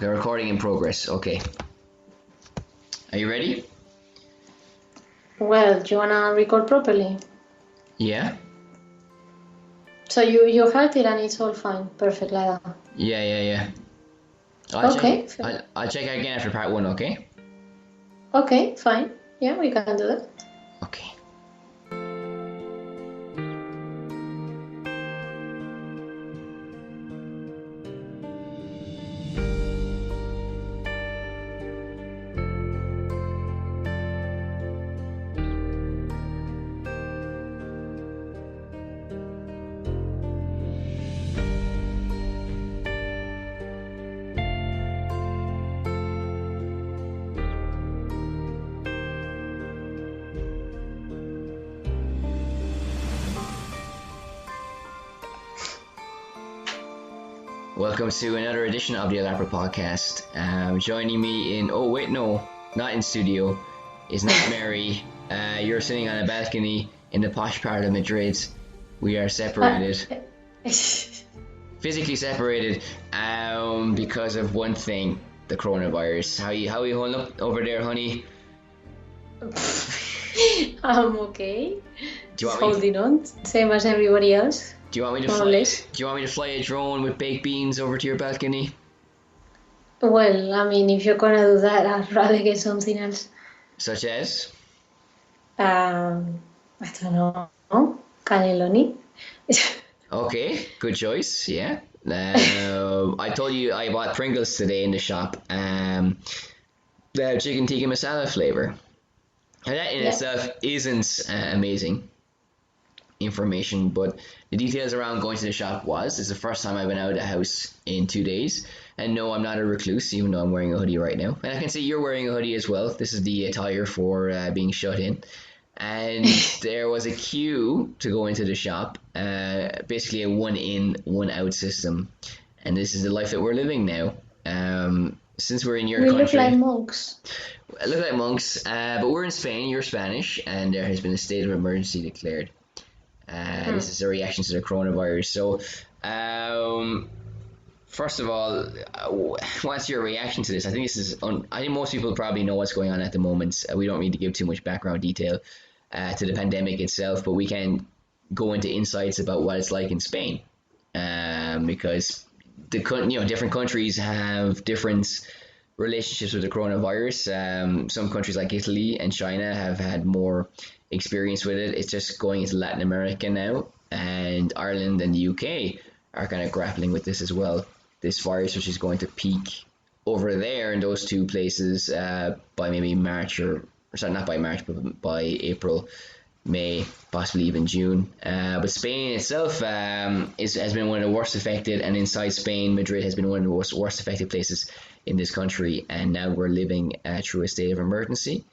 Okay, recording in progress. Okay. Are you ready? Well, do you wanna record properly? Yeah? So you heard it and it's all fine, perfect like that. Yeah. Okay, I'll check again after part 1, okay? okay, fine. Yeah, we can do that. Okay. Welcome to another edition of the Alapra podcast. Joining me in, oh wait, no, not in studio, is not Mary. You're sitting on a balcony in the posh part of Madrid. We are separated, physically separated, because of one thing, the coronavirus. How you holding up over there, honey? I'm okay. Do you want Holding on, same as everybody else. Do you want me to more or less. Do you want me to fly a drone with baked beans over to your balcony? Well, I mean, if you're gonna do that, I'd rather get something else. Such as? I don't know. Cannelloni. Okay, good choice. Yeah. I told you I bought Pringles today in the shop. The chicken tikka masala flavor, and that in itself isn't amazing information, but the details around going to the shop this is the first time I've been out of the house in 2 days, and no, I'm not a recluse, even though I'm wearing a hoodie right now, and I can see you're wearing a hoodie as well. This is the attire for being shut in, and there was a queue to go into the shop, basically a one in, one out system, and this is the life that we're living now. Since we're in your country, look like monks. Look like monks, but we're in Spain, you're Spanish, and there has been a state of emergency declared. This is a reaction to the coronavirus. So, first of all, what's your reaction to this? I think I think most people probably know what's going on at the moment. We don't need to give too much background detail to the pandemic itself, but we can go into insights about what it's like in Spain, because different countries have different relationships with the coronavirus. Some countries like Italy and China have had more experience with it. It's just going into Latin America now, and Ireland and the UK are kind of grappling with this as well. This virus, which is going to peak over there in those two places by maybe March, or sorry, not by March, but by April, May, possibly even June. But Spain itself has been one of the worst affected, and inside Spain, Madrid has been one of the worst affected places in this country, and now we're living through a state of emergency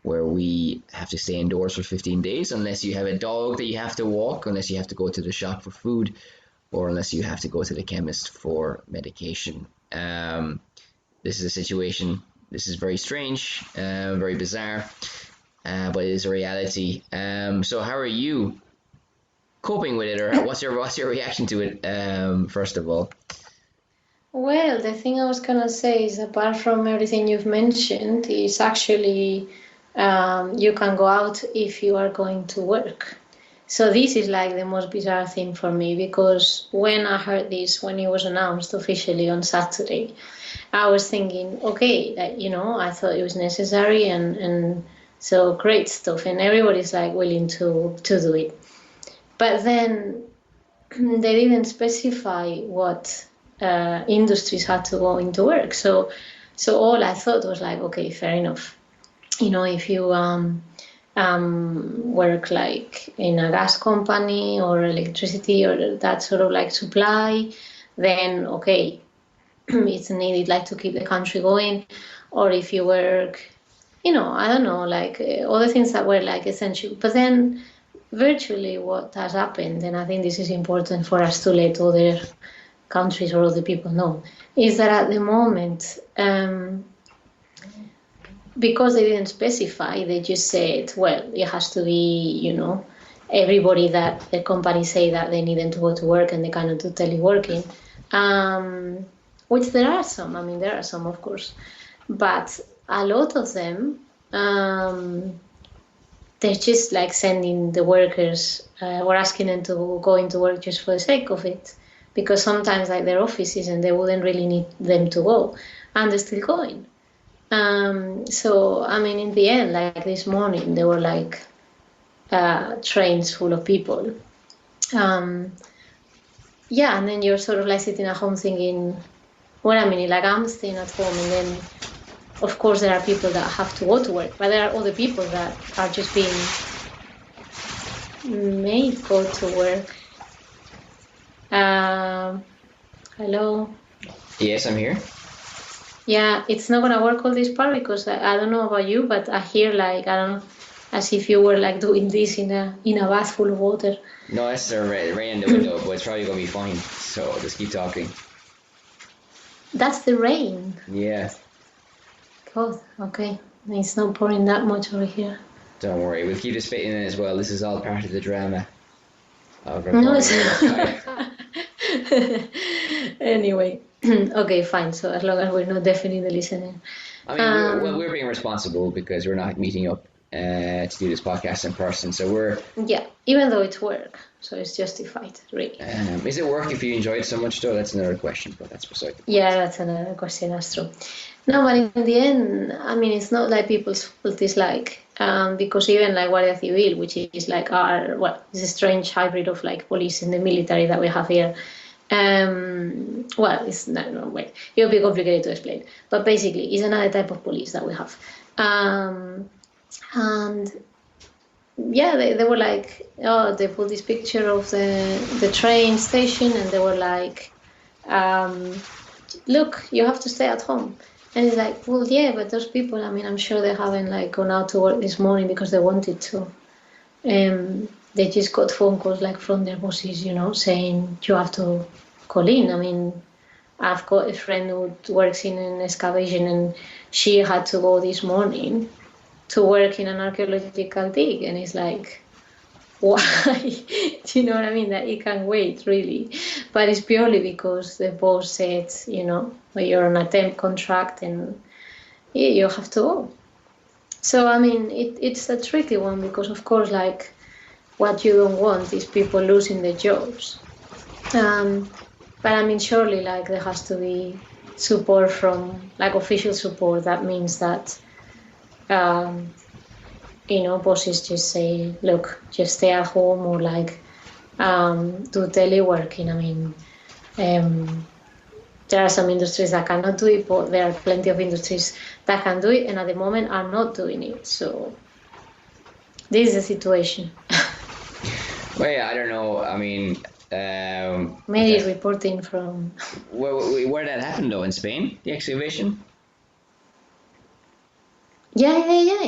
where we have to stay indoors for 15 days unless you have a dog that you have to walk, unless you have to go to the shop for food, or unless you have to go to the chemist for medication. This is a situation, this is very strange, very bizarre, but it is a reality. So how are you coping with it, or what's your reaction to it, first of all? Well, the thing I was gonna say is, apart from everything you've mentioned, is actually you can go out if you are going to work. So this is like the most bizarre thing for me, because when I heard this, when it was announced officially on Saturday, I was thinking, okay, I thought it was necessary, and so great stuff, and everybody's like willing to do it. But then they didn't specify what industries had to go into work. So all I thought was like, okay, fair enough. If you work like in a gas company or electricity or that sort of like supply, then okay, it's needed like to keep the country going. Or if you work, I don't know, like other things that were like essential. But then virtually what has happened, and I think this is important for us to let other countries or other people know, is that at the moment, because they didn't specify, they just said, well, it has to be, everybody that the company say that they need them to go to work and they cannot do teleworking. which there are some. I mean, there are some, of course, but a lot of them, they're just like sending the workers or asking them to go into work just for the sake of it, because sometimes like their offices and they wouldn't really need them to go, and they're still going. So I mean, in the end, like this morning, there were like trains full of people. Yeah, and then you're sort of like sitting at home thinking, well, I mean, like I'm staying at home, and then of course there are people that have to go to work, but there are other people that are just being made go to work. Hello? Yes, I'm here. Yeah, it's not gonna work all this part because I don't know about you, but I hear like, I don't know, as if you were like doing this in a bath full of water. No, that's the rain in the window, but it's probably going to be fine. So just keep talking. That's the rain. Yeah. God, okay. It's not pouring that much over here. Don't worry, we'll keep this bit in as well. This is all part of the drama of No, recording it's on Skype. Anyway, okay, fine. So as long as we're not definitely listening. I mean, we're being responsible because we're not meeting up to do this podcast in person. So we're... Yeah, even though it's work, so it's justified, really. Is it work if you enjoy it so much, though? That's another question, but that's beside the point. Yeah, that's another question, that's true. No, but in the end, I mean, it's not like people's fault. It's like, because even like Guardia Civil, which is like it's a strange hybrid of like police and the military that we have here. Well, it's no way. It'll be complicated to explain, but basically, it's another type of police that we have. And yeah, they were like, oh, they put this picture of the train station, and they were like, look, you have to stay at home. And it's like, well, yeah, but those people, I mean, I'm sure they haven't like gone out to work this morning because they wanted to. They just got phone calls like from their bosses, you know, saying you have to call in. I mean, I've got a friend who works in an excavation, and she had to go this morning to work in an archaeological dig, and it's like, why? Do you know what I mean? That it can wait, really. But it's purely because the boss said, you know, you're on a temp contract and yeah, you have to go. So, I mean, it's a tricky one because, of course, like, what you don't want is people losing their jobs. But, I mean, surely, like, there has to be support from, like, official support. That means that, you know, bosses just say, look, just stay at home, or like do teleworking. I mean, there are some industries that cannot do it, but there are plenty of industries that can do it, and at the moment are not doing it. So this is the situation. Well, yeah, I don't know. I mean, Maybe reporting from... where that happened, though, in Spain, the excavation? Yeah,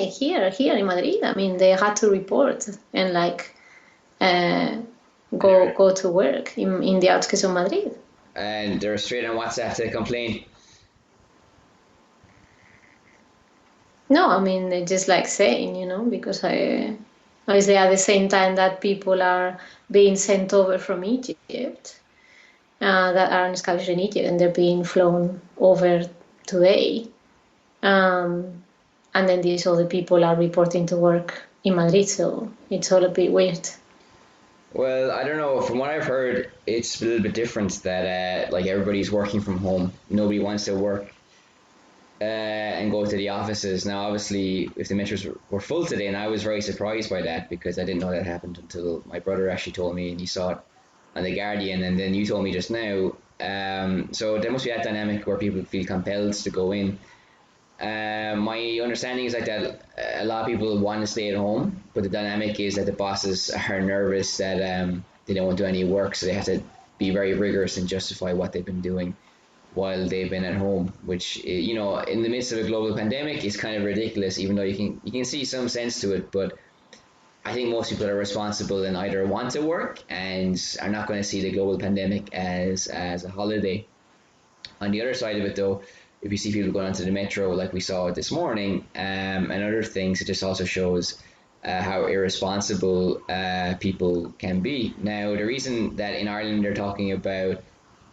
here in Madrid. I mean, they had to report and like go to work in the outskirts of Madrid. And they're straight on WhatsApp to complain. No, I mean, they're just like saying, you know, because obviously at the same time that people are being sent over from Egypt, that are in excavation in Egypt, and they're being flown over today. And then these other people are reporting to work in Madrid, so it's all a bit weird. Well, I don't know. From what I've heard, it's a little bit different that like everybody's working from home. Nobody wants to work and go to the offices. Now, obviously, if the metros were full today, and I was very surprised by that because I didn't know that happened until my brother actually told me, and he saw it on The Guardian, and then you told me just now. So there must be that dynamic where people feel compelled to go in. My understanding is like that a lot of people want to stay at home, but the dynamic is that the bosses are nervous that they don't want to do any work, so they have to be very rigorous and justify what they've been doing while they've been at home, which, you know, in the midst of a global pandemic is kind of ridiculous, even though you can see some sense to it. But I think most people are responsible and either want to work and are not going to see the global pandemic as a holiday. On the other side of it, though, if you see people going onto the metro like we saw this morning, and other things, it just also shows how irresponsible people can be. Now, the reason that in Ireland they're talking about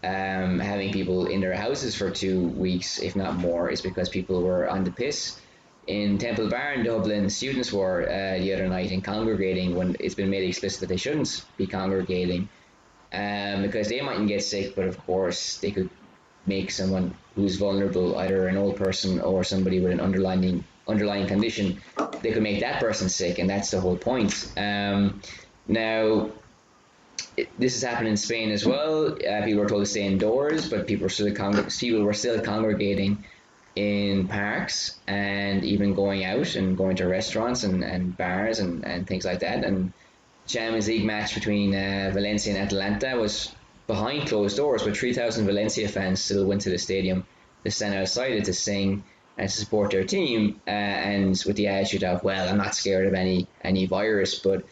having people in their houses for 2 weeks, if not more, is because people were on the piss. In Temple Bar in Dublin, students were the other night and congregating when it's been made explicit that they shouldn't be congregating, because they mightn't get sick, but of course they could make someone who's vulnerable, either an old person or somebody with an underlying condition, they could make that person sick, and that's the whole point. Now, this has happened in Spain as well. People were told to stay indoors, but people were still congregating in parks and even going out and going to restaurants and bars and things like that. And Champions League match between Valencia and Atalanta was behind closed doors, but 3,000 Valencia fans still went to the stadium to stand outside it to sing and to support their team, and with the attitude of, well, I'm not scared of any virus, but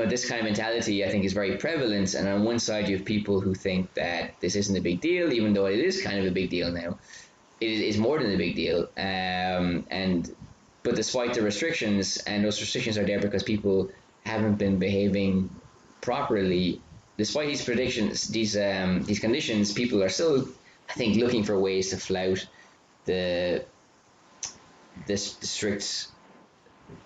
this kind of mentality I think is very prevalent. And on one side you have people who think that this isn't a big deal, even though it is kind of a big deal now. It is more than a big deal, but despite the restrictions, and those restrictions are there because people haven't been behaving properly, despite these conditions, people are still, I think, looking for ways to flout the strict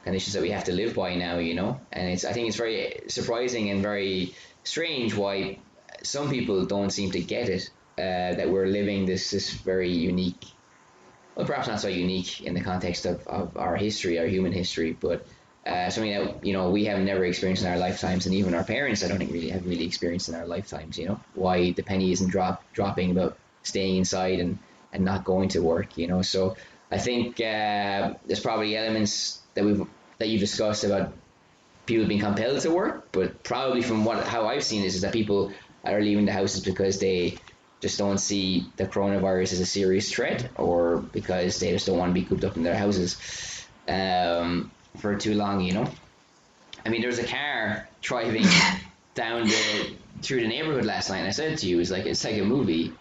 conditions that we have to live by now, and I think it's very surprising and very strange why some people don't seem to get it, that we're living this very unique, well, perhaps not so unique in the context of our history, our human history, but something that we have never experienced in our lifetimes, and even our parents I don't think have really experienced in our lifetimes. Why the penny isn't dropping about staying inside and not going to work. So I think there's probably elements that you've discussed about people being compelled to work, but probably from how I've seen this is that people are leaving the houses because they just don't see the coronavirus as a serious threat, or because they just don't want to be cooped up in their houses for too long. I mean, there was a car driving through the neighborhood last night, and I said to you, it's like a movie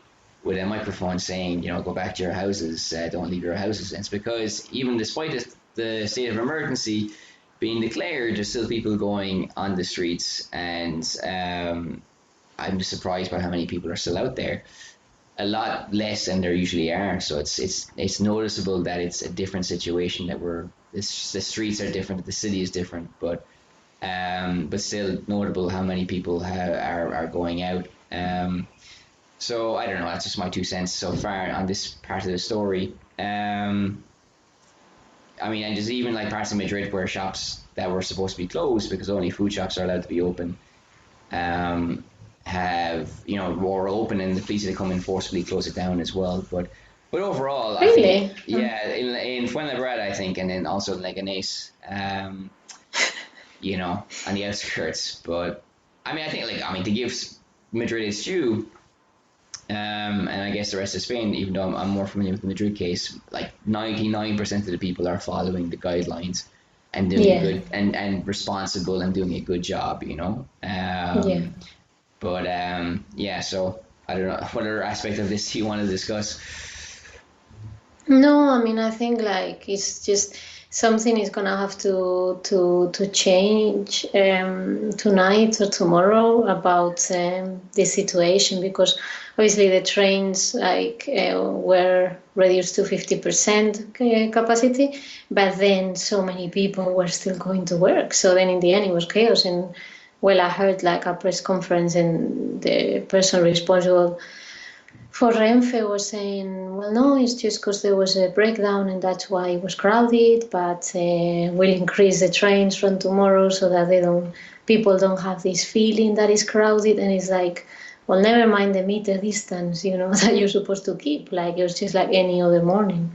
with a microphone saying, go back to your houses, don't leave your houses. And it's because even despite the state of emergency being declared, there's still people going on the streets, and I'm just surprised by how many people are still out there. A lot less than there usually are. So it's noticeable that it's a different situation, that the streets are different, the city is different, but still notable how many people are going out. So I don't know, that's just my 2 cents so far on this part of the story. I mean, and there's even like parts of Madrid where shops that were supposed to be closed because only food shops are allowed to be open, were open, and the police had to come and forcibly close it down as well. But overall, really? I think, yeah, in Fuenlabrada, I think, and then also in Leganés, on the outskirts. But I mean, I think to give Madrid its due, and I guess the rest of Spain, even though I'm more familiar with the Madrid case, like 99% of the people are following the guidelines and doing good and responsible and doing a good job, But so I don't know, what other aspect of this do you want to discuss? No, I mean, I think it's just something is gonna have to change tonight or tomorrow about this situation, because obviously the trains were reduced to 50% capacity, but then so many people were still going to work. So then in the end it was chaos. And well, I heard a press conference, and the person responsible for Renfe was saying, well, no, it's just because there was a breakdown and that's why it was crowded, but we'll increase the trains from tomorrow so that people don't have this feeling that it's crowded. And it's like, well, never mind the meter distance, that you're supposed to keep. It's just like any other morning.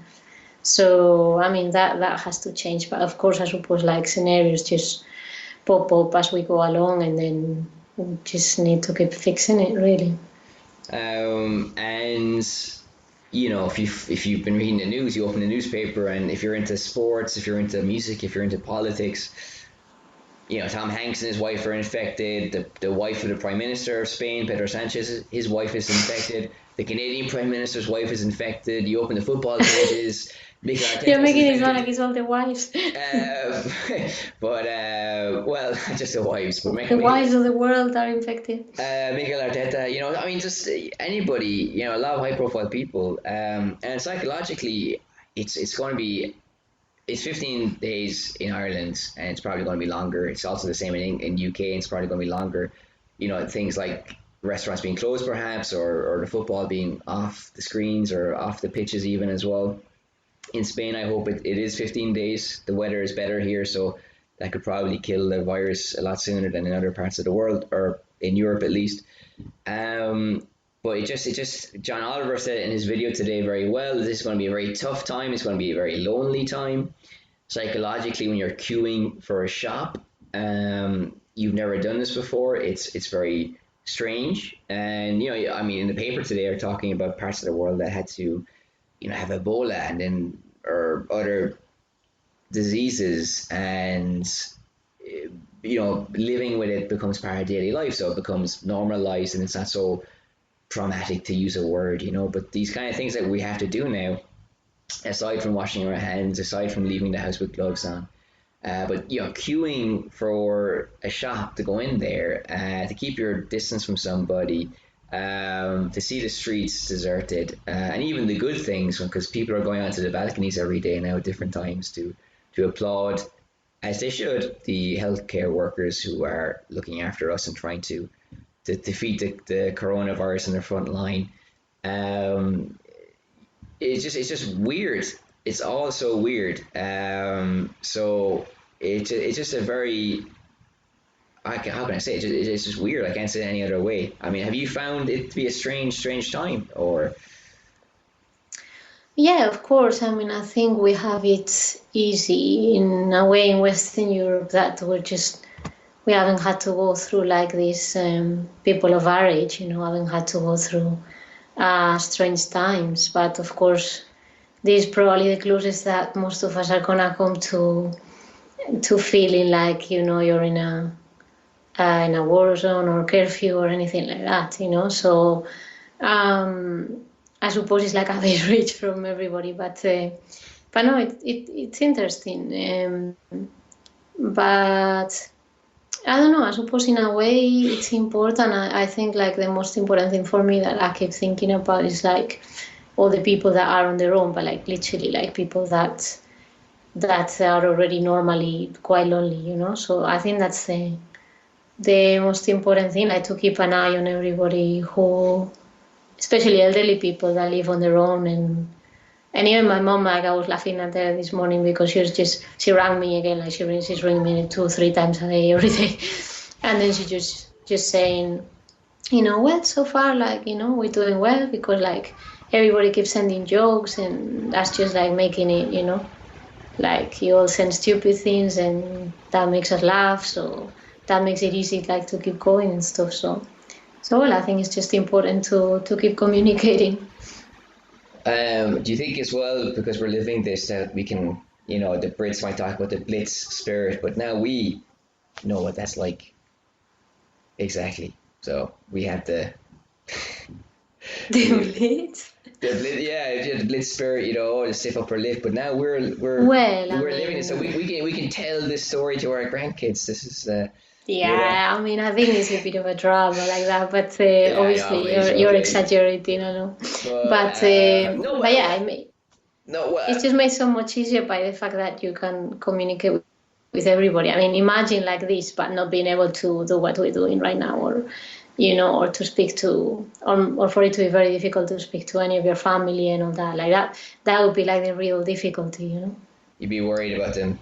So, I mean, that has to change. But of course, I suppose scenarios just pop up as we go along, and then we just need to keep fixing it, really. And if you've been reading the news, you open the newspaper, and if you're into sports, if you're into music, if you're into politics, Tom Hanks and his wife are infected. The wife of the Prime Minister of Spain, Pedro Sanchez, his wife is infected. The Canadian Prime Minister's wife is infected. You open the football pages, Mikel You're Arteta is making it sound like infected. it's all the wives. But well, just the wives. But The wives of the world are infected. Mikel Arteta, I mean, just anybody, a lot of high-profile people, and psychologically, it's going to be. It's 15 days in Ireland, and it's probably going to be longer. It's also the same in UK, and it's probably going to be longer. Things like restaurants being closed, perhaps, or the football being off the screens or off the pitches, even as well. In Spain, I hope it is 15 days. The weather is better here, so that could probably kill the virus a lot sooner than in other parts of the world, or in Europe at least. But it just John Oliver said it in his video today very well. This is going to be a very tough time. It's going to be a very lonely time. Psychologically, when you're queuing for a shop, you've never done this before. It's very strange. And I mean, in the paper today, are talking about parts of the world that had to, have Ebola and then or other diseases, and living with it becomes part of daily life. So it becomes normalized, and it's not so traumatic, to use a word, but these kind of things that we have to do now, aside from washing our hands, aside from leaving the house with gloves on, but queuing for a shop to go in there, to keep your distance from somebody, to see the streets deserted, and even the good things, because people are going onto the balconies every day now at different times to applaud, as they should, the healthcare workers who are looking after us and trying to defeat the coronavirus in the front line. It's just weird. It's all so weird. So it's just a very, how can I say it? It's just weird. I can't say it any other way. I mean, have you found it to be a strange time, or? Yeah, of course. I mean, I think we have it easy in a way in Western Europe that we haven't had to go through like this. People of our age, haven't had to go through strange times. But of course, this is probably the closest that most of us are gonna come to feeling like you're in a war zone or curfew or anything like that. So I suppose it's like a bit rich from everybody, but no, it's interesting. But I don't know, I suppose in a way it's important. I think like the most important thing for me that I keep thinking about is like all the people that are on their own, but like literally like people that are already normally quite lonely, So I think that's the most important thing, like to keep an eye on everybody who, especially elderly people that live on their own, and even my mom, like I was laughing at her this morning because she rang me again, like she's ringing me 2-3 times a day, every day. And then she just saying, well, so far, like, we're doing well because like everybody keeps sending jokes and that's just like making it, like you all send stupid things and that makes us laugh. So that makes it easy like to keep going and stuff. So well, I think it's just important to keep communicating. Do you think as well, because we're living this, that we can, the Brits might talk about the Blitz spirit, but now we know what that's like exactly. So we have the The Blitz. The Blitz, yeah, the Blitz spirit, the stiff upper lip. But now we're living it, so we can tell this story to our grandkids. This is yeah, I mean, I think it's a bit of a drama like that, but obviously you're exaggerating, I know. But yeah, I mean, it's just made so much easier by the fact that you can communicate with everybody. I mean, imagine like this, but not being able to do what we're doing right now, or or to speak to, or for it to be very difficult to speak to any of your family and all that, like that. That would be like the real difficulty, You'd be worried about them,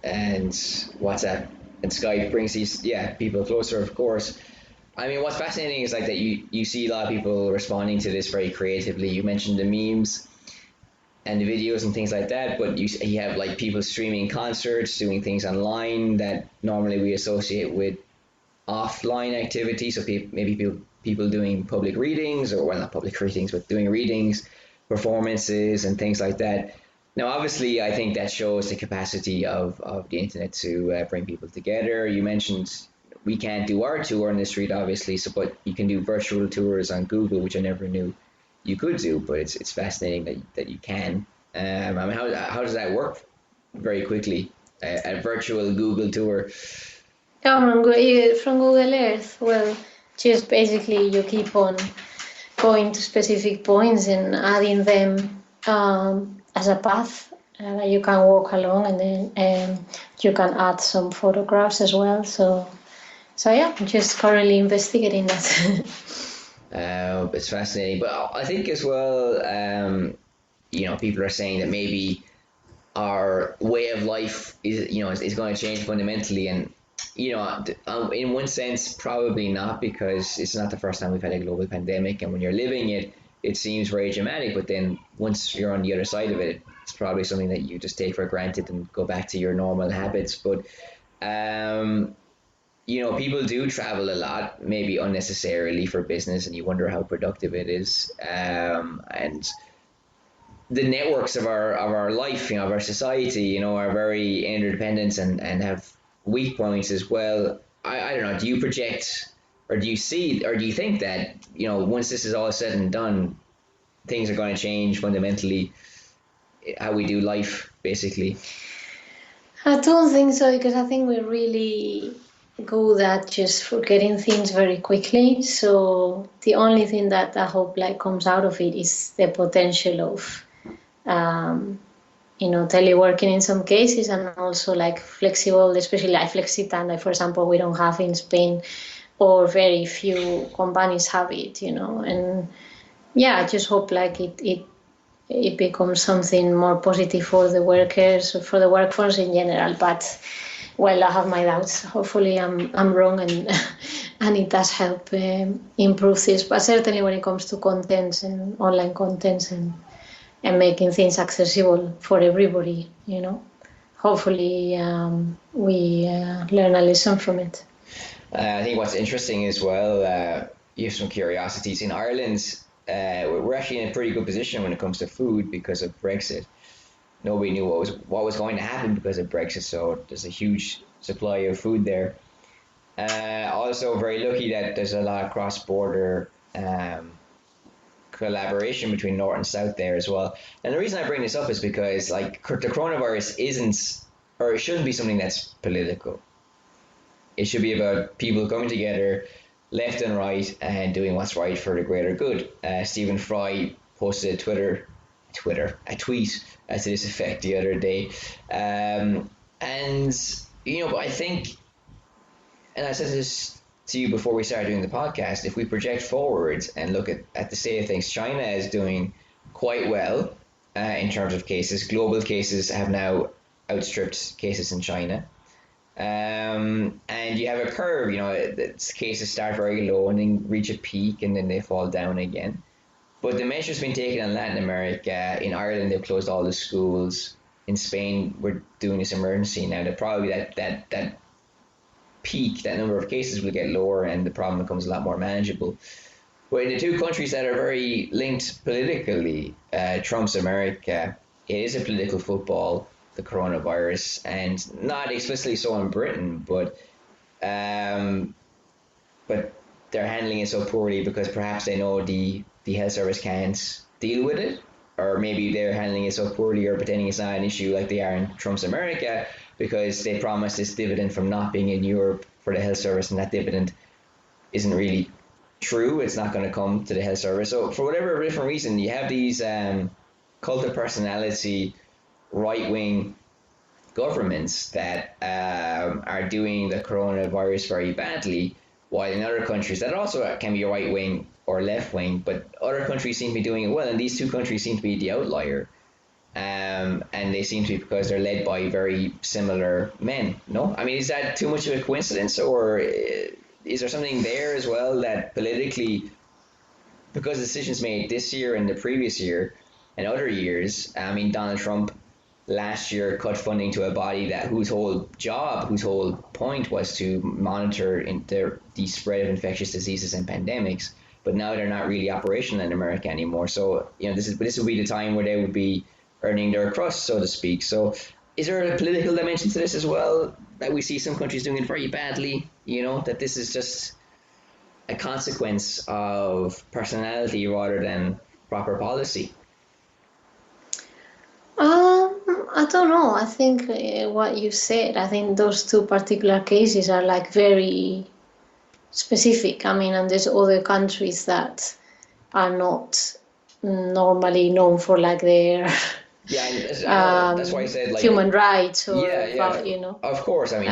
and WhatsApp and Skype brings these people closer, of course. I mean, what's fascinating is like that you see a lot of people responding to this very creatively. You mentioned the memes and the videos and things like that, but you have like people streaming concerts, doing things online that normally we associate with offline activity. So maybe people doing public readings, or well, not public readings, but doing readings, performances, and things like that. Now, obviously, I think that shows the capacity of the internet to bring people together. You mentioned we can't do our tour on the street, obviously, so but you can do virtual tours on Google, which I never knew you could do, but it's fascinating that you can. I mean, how does that work? Very quickly, a virtual Google tour. Oh, from Google Earth. Well, just basically you keep on going to specific points and adding them as a path that you can walk along, and then you can add some photographs as well. So yeah, I'm just currently investigating that. It's fascinating, but I think as well, people are saying that maybe our way of life is going to change fundamentally, and in one sense probably not, because it's not the first time we've had a global pandemic, and when you're living it, it seems very dramatic, but then once you're on the other side of it, it's probably something that you just take for granted and go back to your normal habits. But um, people do travel a lot, maybe unnecessarily for business, and you wonder how productive it is. And the networks of our life, of our society, are very interdependent and have weak points as well. I don't know. Do you project, or do you see, or do you think that once this is all said and done, things are going to change fundamentally how we do life, basically? I don't think so, because I think we're really good at just forgetting things very quickly. So the only thing that I hope like comes out of it is the potential of um, teleworking in some cases, and also like flexible, especially like flexi time, like for example, we don't have in Spain, or very few companies have it, and yeah, I just hope like it becomes something more positive for the workers, for the workforce in general. But well, I have my doubts. Hopefully, I'm wrong, and and it does help improve this. But certainly, when it comes to contents and online contents, and making things accessible for everybody, hopefully we learn a lesson from it. I think what's interesting as well, you have some curiosities in Ireland. We're actually in a pretty good position when it comes to food because of Brexit. Nobody knew what was going to happen because of Brexit, so there's a huge supply of food there. Also, very lucky that there's a lot of cross-border collaboration between North and South there as well. And the reason I bring this up is because, like, the coronavirus isn't, or it shouldn't be something that's political. It should be about people coming together, left and right, and doing what's right for the greater good. Stephen Fry posted a tweet to this effect the other day, and but I think, and I said this to you before we started doing the podcast, if we project forward and look at the state of things, China is doing quite well in terms of cases. Global cases have now outstripped cases in China. And you have a curve, cases start very low and then reach a peak and then they fall down again. But the measures been taken in Latin America. In Ireland, they've closed all the schools. In Spain, we're doing this emergency now. That probably that peak, that number of cases will get lower and the problem becomes a lot more manageable. But in the two countries that are very linked politically, Trump's America, it is a political football, the coronavirus, and not explicitly so in Britain, um, but they're handling it so poorly because perhaps they know the health service can't deal with it, or maybe they're handling it so poorly or pretending it's not an issue like they are in Trump's America because they promised this dividend from not being in Europe for the health service, and that dividend isn't really true. It's not going to come to the health service. So for whatever different reason, you have these cult of personality, right-wing governments that are doing the coronavirus very badly, while in other countries that also can be right-wing or left-wing, but other countries seem to be doing it well, and these two countries seem to be the outlier. And they seem to be because they're led by very similar men. No, I mean, is that too much of a coincidence, or is there something there as well that politically, because decisions made this year and the previous year and other years, I mean, Donald Trump last year cut funding to a body whose whole point was to monitor the spread of infectious diseases and pandemics, but now they're not really operational in America anymore. So this would be the time where they would be, earning their crust, so to speak. So is there a political dimension to this as well? That we see some countries doing it very badly, that this is just a consequence of personality rather than proper policy? I don't know. I think what you said, I think those two particular cases are like very specific. I mean, and there's other countries that are not normally known for like their Yeah, I know. That's why I said like human rights or yeah, yeah. Of course. I mean,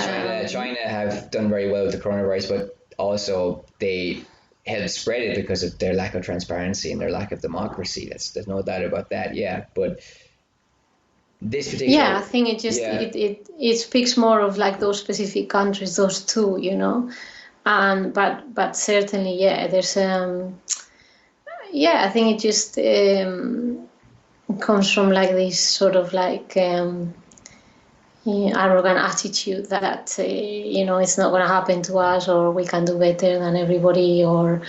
China have done very well with the coronavirus, but also they helped spread it because of their lack of transparency and their lack of democracy. There's no doubt about that. Yeah, but this particular yeah, I think it just yeah. it speaks more of like those specific countries, those two, but certainly, yeah, there's yeah, I think it just comes from like this sort of like arrogant attitude that it's not going to happen to us, or we can do better than everybody, or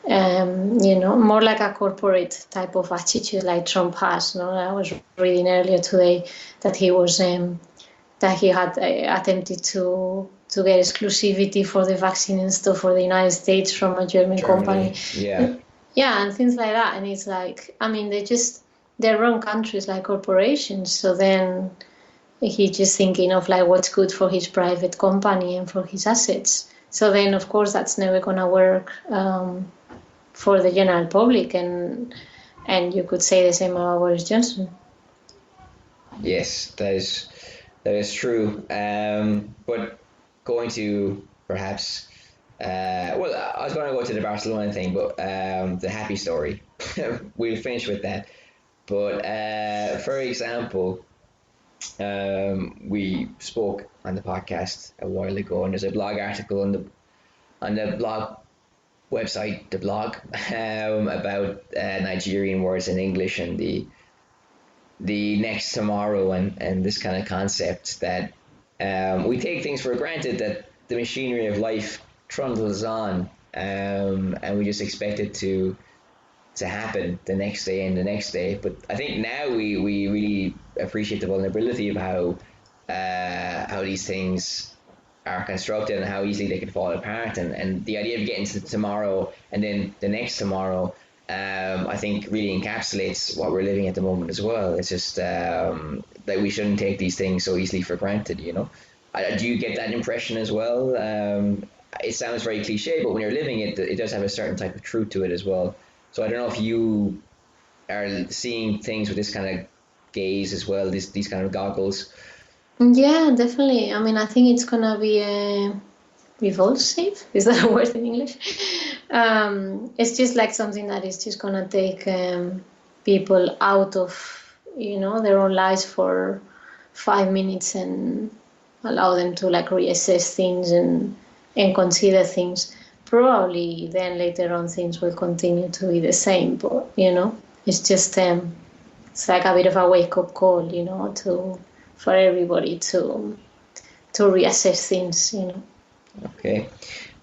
more like a corporate type of attitude like Trump has. I was reading earlier today that he was that he had attempted to get exclusivity for the vaccine and stuff for the United States from a German company. Yeah. Yeah, and things like that. And it's like, I mean, they run countries like corporations. So then he's just thinking of like what's good for his private company and for his assets. So then, of course, that's never going to work for the general public. And you could say the same about Boris Johnson. Yes, that is true. But going to perhaps, well, I was going to go to the Barcelona thing, but the happy story. We'll finish with that. But for example, we spoke on the podcast a while ago, and there's a blog article on the blog website, the blog, about Nigerian words in English and the next tomorrow and this kind of concept that we take things for granted, that the machinery of life trundles on, and we just expect it to happen the next day and the next day. But I think now we really appreciate the vulnerability of how these things are constructed and how easily they can fall apart, and the idea of getting to tomorrow and then the next tomorrow, I think really encapsulates what we're living at the moment as well. It's just that we shouldn't take these things so easily for granted, do you get that impression as well? It sounds very cliche, but when you're living it, it does have a certain type of truth to it as well. So I don't know if you are seeing things with this kind of gaze as well, these kind of goggles. Yeah, definitely. I mean, I think it's gonna be revulsive. Is that a word in English? It's just like something that is just gonna take people out of their own lives for 5 minutes and allow them to like reassess things and consider things. Probably then later on things will continue to be the same, but it's just it's like a bit of a wake up call, for everybody to reassess things, Okay,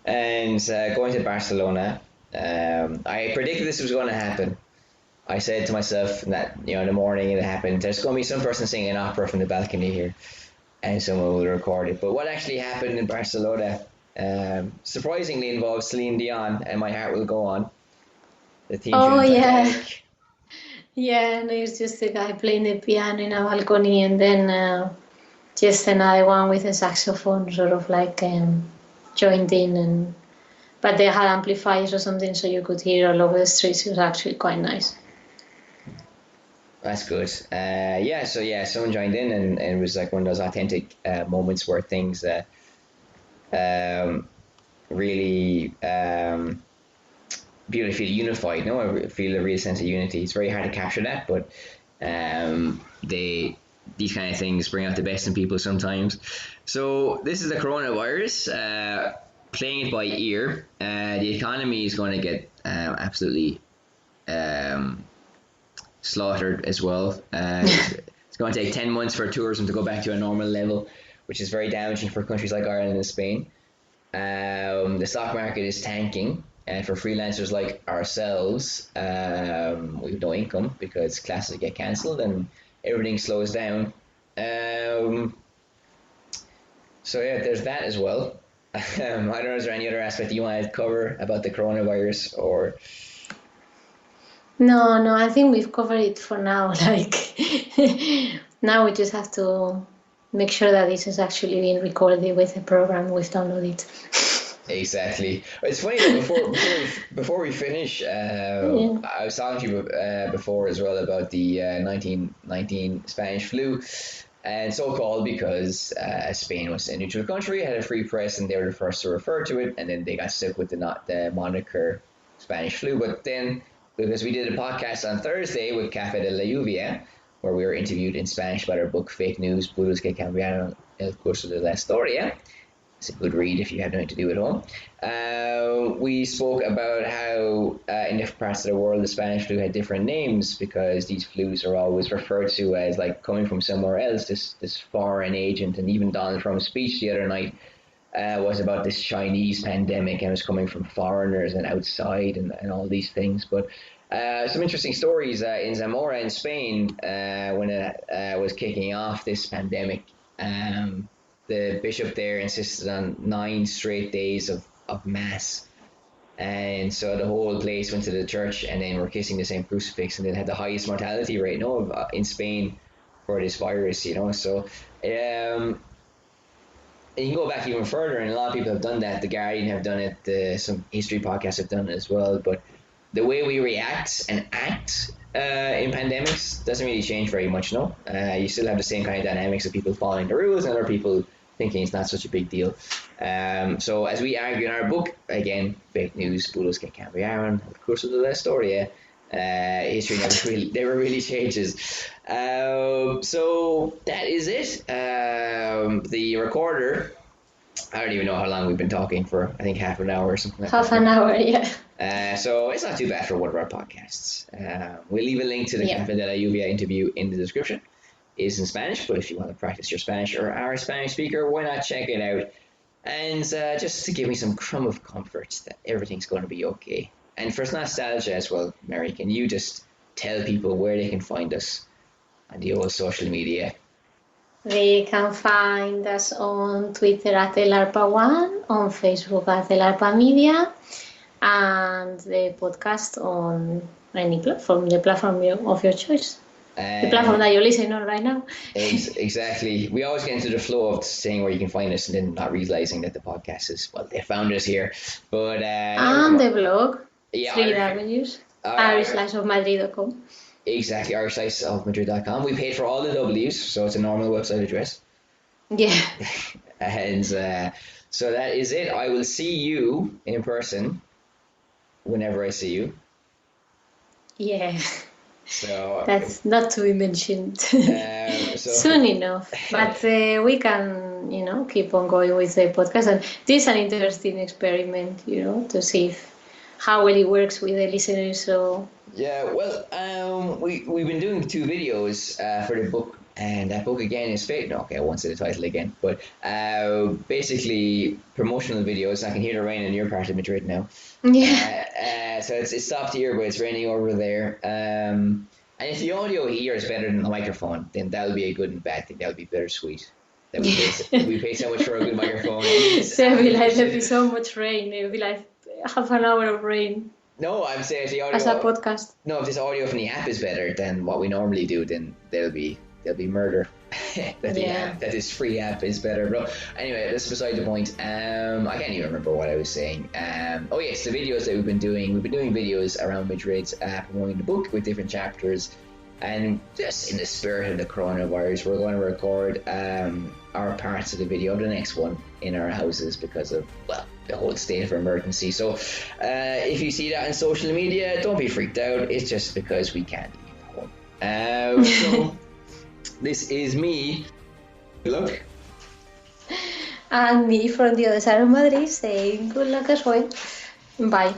and going to Barcelona, I predicted this was going to happen. I said to myself that in the morning it happened. There's going to be some person singing an opera from the balcony here, and someone will record it. But what actually happened in Barcelona, surprisingly, involves Celine Dion, and My Heart Will Go On. The theme oh tune yeah. Titanic. Yeah, and it's just a guy playing the piano in a balcony, and then just another one with a saxophone sort of like joined in, but they had amplifiers or something so you could hear all over the streets. It was actually quite nice. That's good. Someone joined in, and it was like one of those authentic moments where things really people feel unified. No, I feel a real sense of unity. It's very hard to capture that, but these kind of things bring out the best in people sometimes. So this is the coronavirus, playing it by ear. The economy is going to get absolutely slaughtered as well. It's going to take 10 months for tourism to go back to a normal level, which is very damaging for countries like Ireland and Spain. The stock market is tanking, and for freelancers like ourselves, we have no income because classes get cancelled and everything slows down. So yeah, there's that as well. I don't know, is there any other aspect you want to cover about the coronavirus or? No, I think we've covered it for now. Like, now we just have to make sure that this is actually being recorded with the program we've downloaded. Exactly. It's funny though, before we finish, I was talking to you before as well about the 1919 Spanish flu, and so called because Spain was a neutral country, had a free press, and they were the first to refer to it, and then they got stuck with the moniker Spanish flu. But then, because we did a podcast on Thursday with Café de la Lluvia, where we were interviewed in Spanish about our book Fake News, Bulos que cambiaron el curso de la historia. It's a good read if you have nothing to do at home. We spoke about how in different parts of the world the Spanish flu had different names because these flus are always referred to as like coming from somewhere else, this foreign agent. And even Donald Trump's speech the other night was about this Chinese pandemic and it was coming from foreigners and outside and all these things. But some interesting stories in Zamora in Spain when it was kicking off this pandemic. The bishop there insisted on 9 straight days of mass, and so the whole place went to the church and then were kissing the same crucifix, and then had the highest mortality rate in Spain for this virus, so you can go back even further, and a lot of people have done that. The Guardian have done it, some history podcasts have done it as well, but the way we react and act in pandemics doesn't really change very much, no? You still have the same kind of dynamics of people following the rules and other people thinking it's not such a big deal. So as we argue in our book, again, Fake News, Bulos que cambiaron el curso de la historia, history never really changes. So that is it. The recorder, I don't even know how long we've been talking for. I think half an hour or something like that. Half an hour, yeah. So it's not too bad for one of our podcasts. We'll leave a link to the Café de la Lluvia interview in the description. It's in Spanish, but if you want to practice your Spanish or are a Spanish speaker, why not check it out? And just to give me some crumb of comfort that everything's going to be okay. And for nostalgia as well, Mary, can you just tell people where they can find us on the old social media? They can find us on Twitter at ELARPA1, on Facebook at ELARPA Media, and the podcast on any platform, the platform of your choice. The platform that you're listening on right now. Exactly. We always get into the flow of saying where you can find us and then not realizing that the podcast is, well, they found us here. But and the blog, yeah, 3 W's, irishsliceofmadrid.com. Exactly, irishsliceofmadrid.com. We paid for all the W's, so it's a normal website address. Yeah. And so that is it. I will see you in person whenever I see you. Yeah. So that's not to be mentioned soon enough, but we can keep on going with the podcast, and this is an interesting experiment to see how well it works with the listeners. So yeah, well, we've been doing 2 videos for the book, and that book again is fake. No, okay, I won't say the title again, but basically promotional videos. I can hear the rain in your part of Madrid now. Yeah. So it's stopped here, but it's raining over there. And if the audio here is better than the microphone, then that'll be a good and bad thing. That'll be bittersweet. That we pay so much for a good microphone. There'll be so much rain. It'll be like half an hour of rain. No, I'm saying if the audio as a podcast. No, if this audio from the app is better than what we normally do, then there'll be murder. That this free app is better, bro. Anyway, that's beside the point. I can't even remember what I was saying. Oh yes, the videos that we've been doing videos around Madrid, promoting the book with different chapters, and just in the spirit of the coronavirus, we're going to record our parts of the video of the next one in our houses because of, well, the whole state of emergency. So if you see that on social media, don't be freaked out. It's just because we can't leave home. So this is me. Good luck. And me from the other side of Madrid saying good luck as well. Bye.